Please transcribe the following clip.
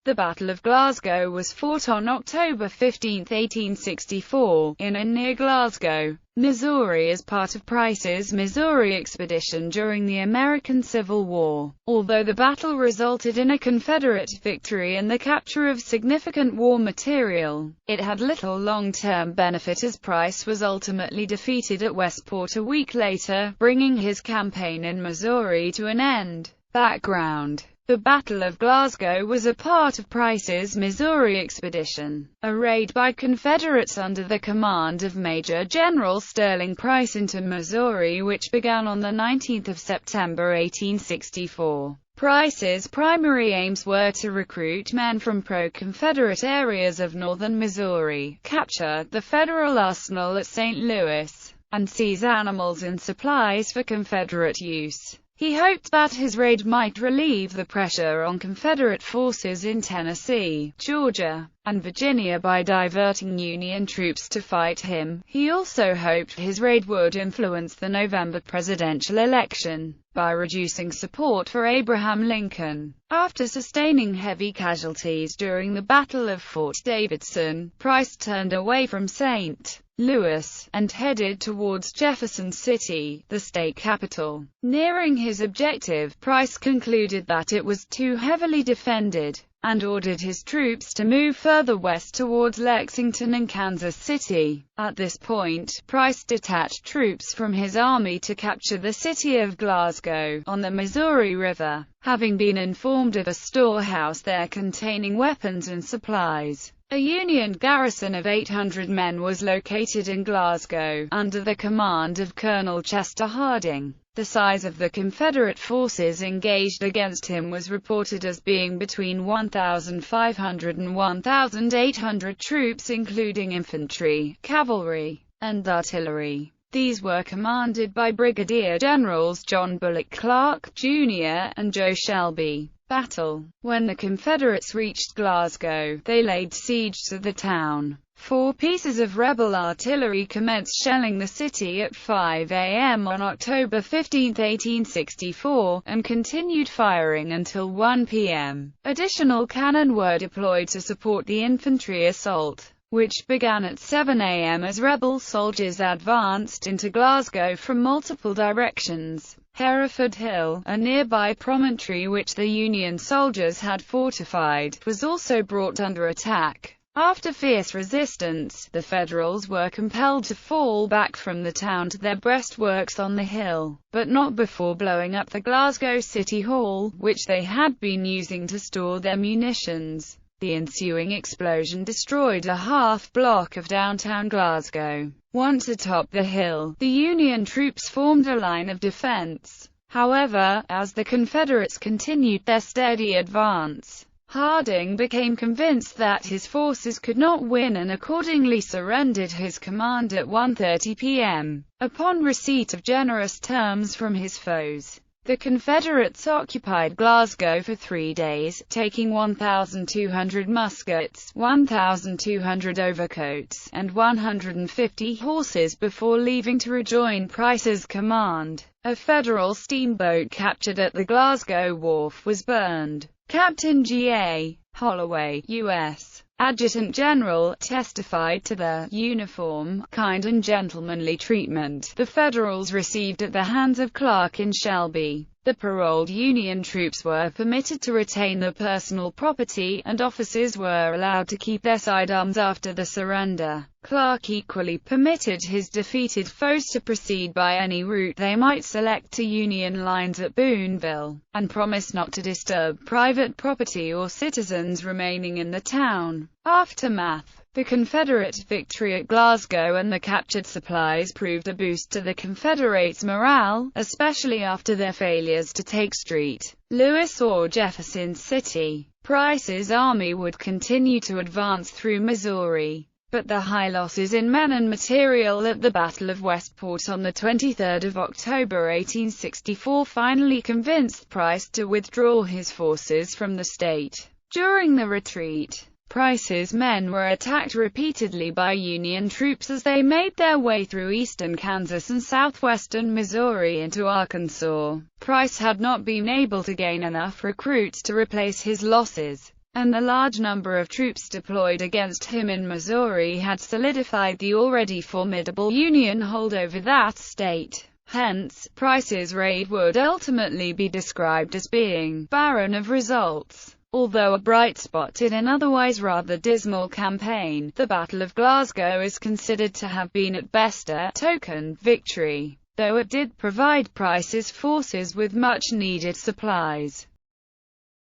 The Battle of Glasgow was fought on October 15, 1864, in and near Glasgow, Missouri as part of Price's Missouri expedition during the American Civil War. Although the battle resulted in a Confederate victory and the capture of significant war material, it had little long-term benefit as Price was ultimately defeated at Westport a week later, bringing his campaign in Missouri to an end. Background: the Battle of Glasgow was a part of Price's Missouri expedition, a raid by Confederates under the command of Major General Sterling Price into Missouri which began on 19 September 1864. Price's primary aims were to recruit men from pro-Confederate areas of northern Missouri, capture the federal arsenal at St. Louis, and seize animals and supplies for Confederate use. He hoped that his raid might relieve the pressure on Confederate forces in Tennessee, Georgia, and Virginia by diverting Union troops to fight him. He also hoped his raid would influence the November presidential election by reducing support for Abraham Lincoln. After sustaining heavy casualties during the Battle of Fort Davidson, Price turned away from St. Louis, and headed towards Jefferson City, the state capital. Nearing his objective, Price concluded that it was too heavily defended, and ordered his troops to move further west towards Lexington and Kansas City. At this point, Price detached troops from his army to capture the city of Glasgow, on the Missouri River, having been informed of a storehouse there containing weapons and supplies. A Union garrison of 800 men was located in Glasgow, under the command of Colonel Chester Harding. The size of the Confederate forces engaged against him was reported as being between 1,500 and 1,800 troops including infantry, cavalry, and artillery. These were commanded by Brigadier Generals John Bullock Clark, Jr., and Joe Shelby. Battle. When the Confederates reached Glasgow, they laid siege to the town. 4 pieces of rebel artillery commenced shelling the city at 5 a.m. on October 15, 1864, and continued firing until 1 p.m. Additional cannon were deployed to support the infantry assault, which began at 7 a.m. as rebel soldiers advanced into Glasgow from multiple directions. Hereford Hill, a nearby promontory which the Union soldiers had fortified, was also brought under attack. After fierce resistance, the Federals were compelled to fall back from the town to their breastworks on the hill, but not before blowing up the Glasgow City Hall, which they had been using to store their munitions. The ensuing explosion destroyed a half-block of downtown Glasgow. Once atop the hill, the Union troops formed a line of defense. However, as the Confederates continued their steady advance, Harding became convinced that his forces could not win and accordingly surrendered his command at 1:30 p.m. Upon receipt of generous terms from his foes, the Confederates occupied Glasgow for 3 days, taking 1,200 muskets, 1,200 overcoats, and 150 horses before leaving to rejoin Price's command. A Federal steamboat captured at the Glasgow wharf was burned. Captain G.A. Holloway, U.S. Adjutant General, testified to the uniform, kind and gentlemanly treatment the Federals received at the hands of Clark and Shelby. The paroled Union troops were permitted to retain their personal property, and officers were allowed to keep their sidearms after the surrender. Clark equally permitted his defeated foes to proceed by any route they might select to Union lines at Boonville, and promised not to disturb private property or citizens remaining in the town. Aftermath. The Confederate victory at Glasgow and the captured supplies proved a boost to the Confederates' morale, especially after their failures to take St. Louis or Jefferson City. Price's army would continue to advance through Missouri, but the high losses in men and material at the Battle of Westport on 23 October 1864 finally convinced Price to withdraw his forces from the state. During the retreat, Price's men were attacked repeatedly by Union troops as they made their way through eastern Kansas and southwestern Missouri into Arkansas. Price had not been able to gain enough recruits to replace his losses. and the large number of troops deployed against him in Missouri had solidified the already formidable Union hold over that state. Hence, Price's raid would ultimately be described as being barren of results. Although a bright spot in an otherwise rather dismal campaign, the Battle of Glasgow is considered to have been at best a token victory, though it did provide Price's forces with much-needed supplies.